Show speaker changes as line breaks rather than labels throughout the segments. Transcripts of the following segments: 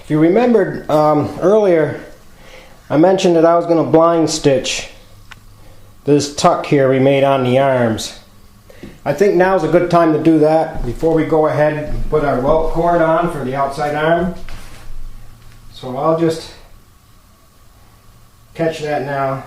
If you remembered earlier, I mentioned that I was going to blind stitch this tuck here we made on the arms. I think now's a good time to do that before we go ahead and put our welt cord on for the outside arm. So I'll just catch that now.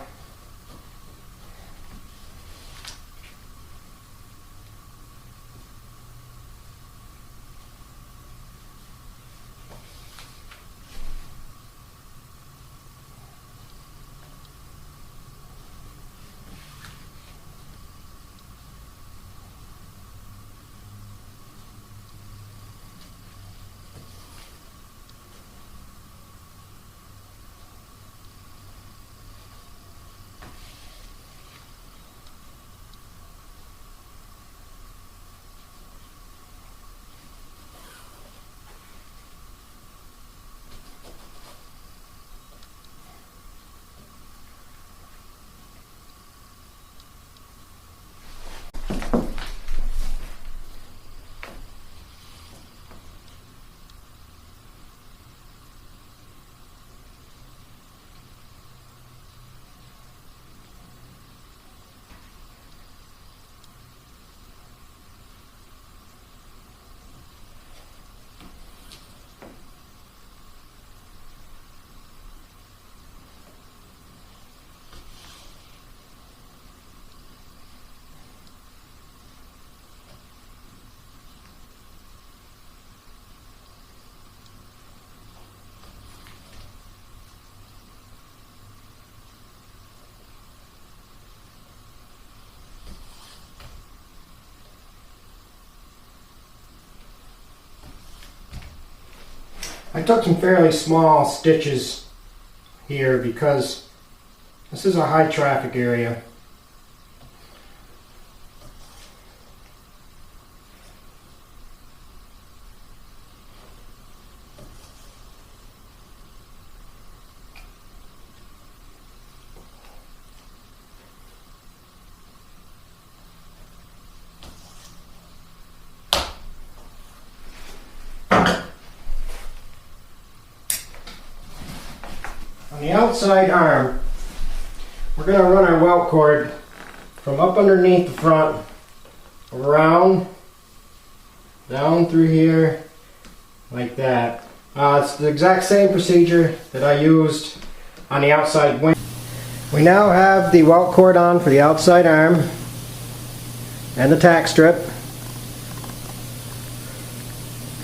I took some fairly small stitches here because this is a high traffic area. On the outside arm, we're going to run our welt cord from up underneath the front, around, down through here, like that. It's the exact same procedure that I used on the outside wing. We now have the welt cord on for the outside arm and the tack strip.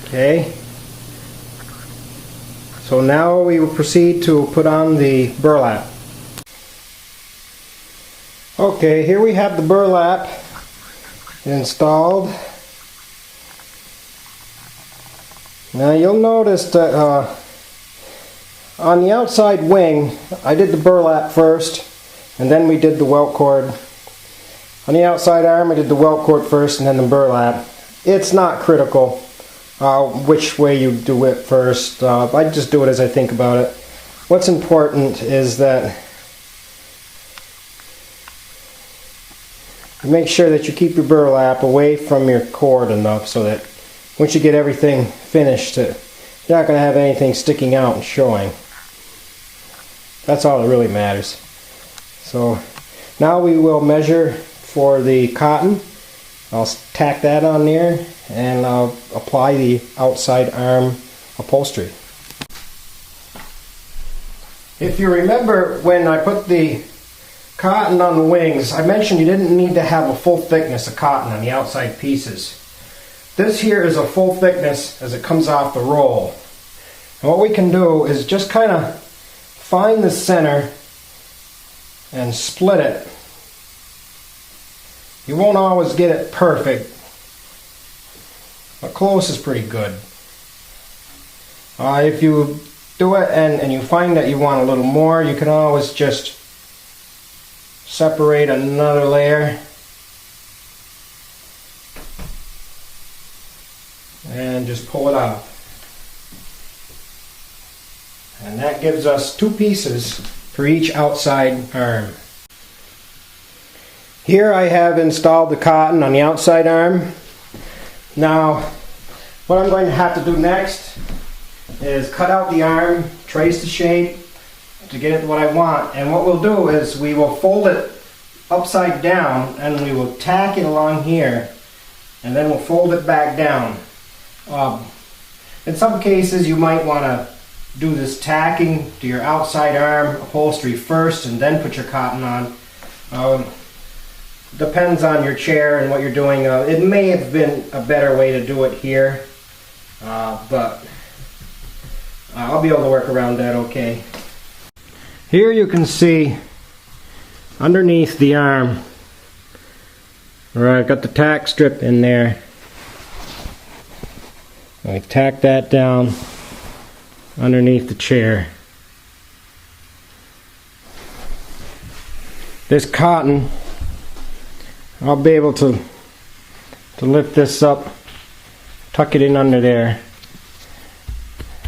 Okay. So now we will proceed to put on the burlap. Okay, here we have the burlap installed. Now you'll notice that on the outside wing, I did the burlap first, and then we did the welt cord. On the outside arm, I did the welt cord first, and then the burlap. It's not critical which way you do it first. I just do it as I think about it. What's important is that you make sure that you keep your burlap away from your cord enough so that once you get everything finished, you're not going to have anything sticking out and showing. That's all that really matters. So now we will measure for the cotton. I'll tack that on there and I'll apply the outside arm upholstery. If you remember when I put the cotton on the wings, I mentioned you didn't need to have a full thickness of cotton on the outside pieces. This here is a full thickness as it comes off the roll. And what we can do is just kind of find the center and split it. You won't always get it perfect, but close is pretty good. If you do it and you find that you want a little more, you can always just separate another layer and just pull it out. And that gives us two pieces for each outside arm. Here I have installed the cotton on the outside arm. Now, what I'm going to have to do next is cut out the arm, trace the shape to get it to what I want. And what we'll do is we will fold it upside down and we will tack it along here, and then we'll fold it back down. In some cases you might want to do this tacking to your outside arm upholstery first and then put your cotton on. Depends on your chair and what you're doing. It may have been a better way to do it here, but I'll be able to work around that okay. Here you can see underneath the arm where I've got the tack strip in there. I tack that down underneath the chair. This cotton, I'll be able to lift this up, tuck it in under there.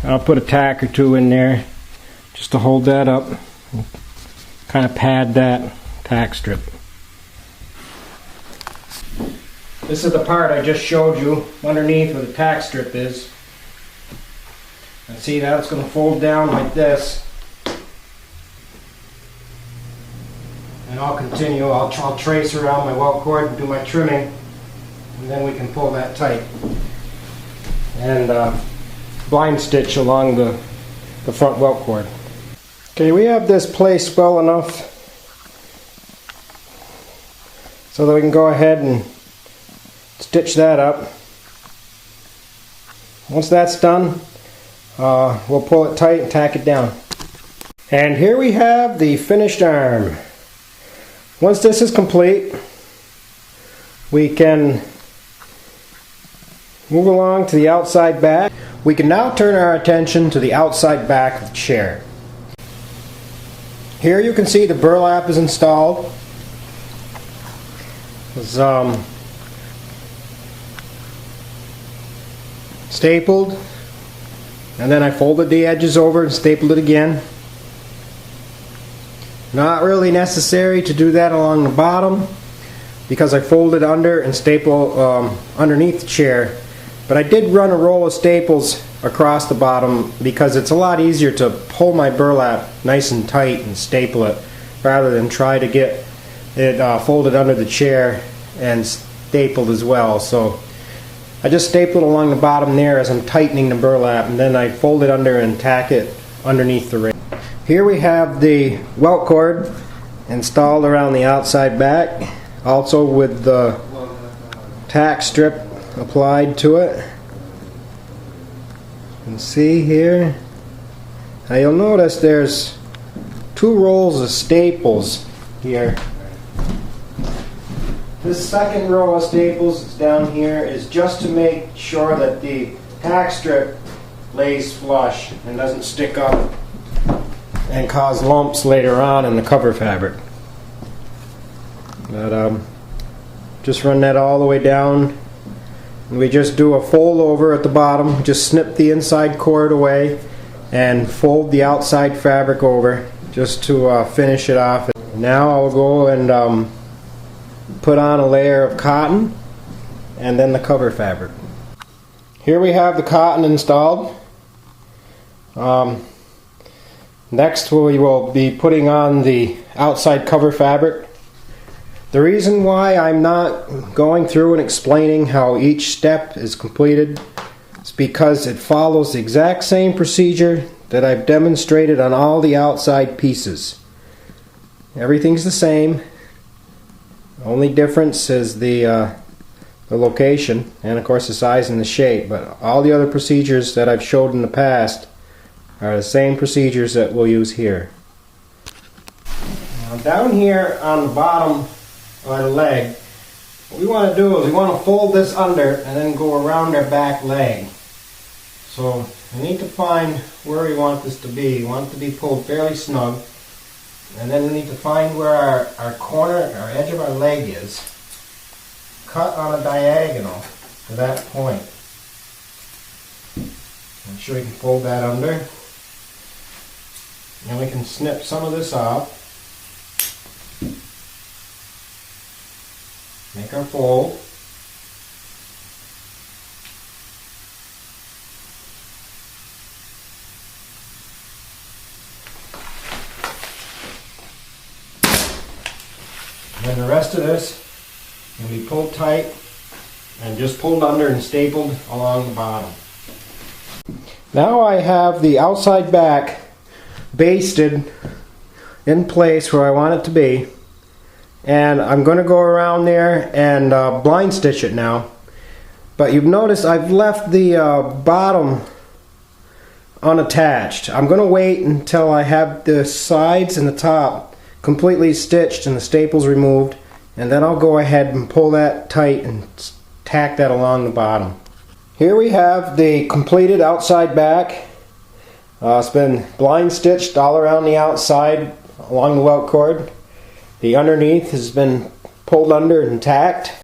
I'll put a tack or two in there just to hold that up, kind of pad that tack strip. This is the part I just showed you underneath where the tack strip is. And see, that's going to fold down like this. And I'll continue. I'll trace around my welt cord and do my trimming, and then we can pull that tight. And blind stitch along the front welt cord. Okay, we have this placed well enough so that we can go ahead and stitch that up. Once that's done, we'll pull it tight and tack it down. And here we have the finished arm. Once this is complete, we can move along to the outside back. We can now turn our attention to the outside back of the chair. Here you can see the burlap is installed. It's stapled, and then I folded the edges over and stapled it again. Not really necessary to do that along the bottom because I folded under and staple underneath the chair, but I did run a roll of staples across the bottom because it's a lot easier to pull my burlap nice and tight and staple it rather than try to get it folded under the chair and stapled as well. So I just staple it along the bottom there as I'm tightening the burlap, and then I fold it under and tack it underneath the ring. Here we have the welt cord installed around the outside back, also with the tack strip applied to it. You can see here. Now you'll notice there's 2 rolls of staples here. This second row of staples that's down here is just to make sure that the tack strip lays flush and doesn't stick up and cause lumps later on in the cover fabric. But just run that all the way down. And we just do a fold over at the bottom, just snip the inside cord away and fold the outside fabric over just to finish it off. Now I'll go and put on a layer of cotton and then the cover fabric. Here we have the cotton installed. Next we will be putting on the outside cover fabric. The reason why I'm not going through and explaining how each step is completed is because it follows the exact same procedure that I've demonstrated on all the outside pieces. Everything's the same. The only difference is the location and of course the size and the shape, but all the other procedures that I've showed in the past are the same procedures that we'll use here. Now down here on the bottom of our leg, what we want to do is we want to fold this under and then go around our back leg. So we need to find where we want this to be. We want it to be pulled fairly snug, and then we need to find where our corner, our edge of our leg is. Cut on a diagonal to that point. Make sure we can fold that under. And we can snip some of this off. Make our fold. then the rest of this can be pulled tight and just pulled under and stapled along the bottom. Now I have the outside back basted in place where I want it to be, and I'm going to go around there and blind stitch it now. But you've noticed I've left the bottom unattached. I'm going to wait until I have the sides and the top completely stitched and the staples removed, and then I'll go ahead and pull that tight and tack that along the bottom. Here we have the completed outside back. It's been blind stitched all around the outside along the welt cord. The underneath has been pulled under and tacked.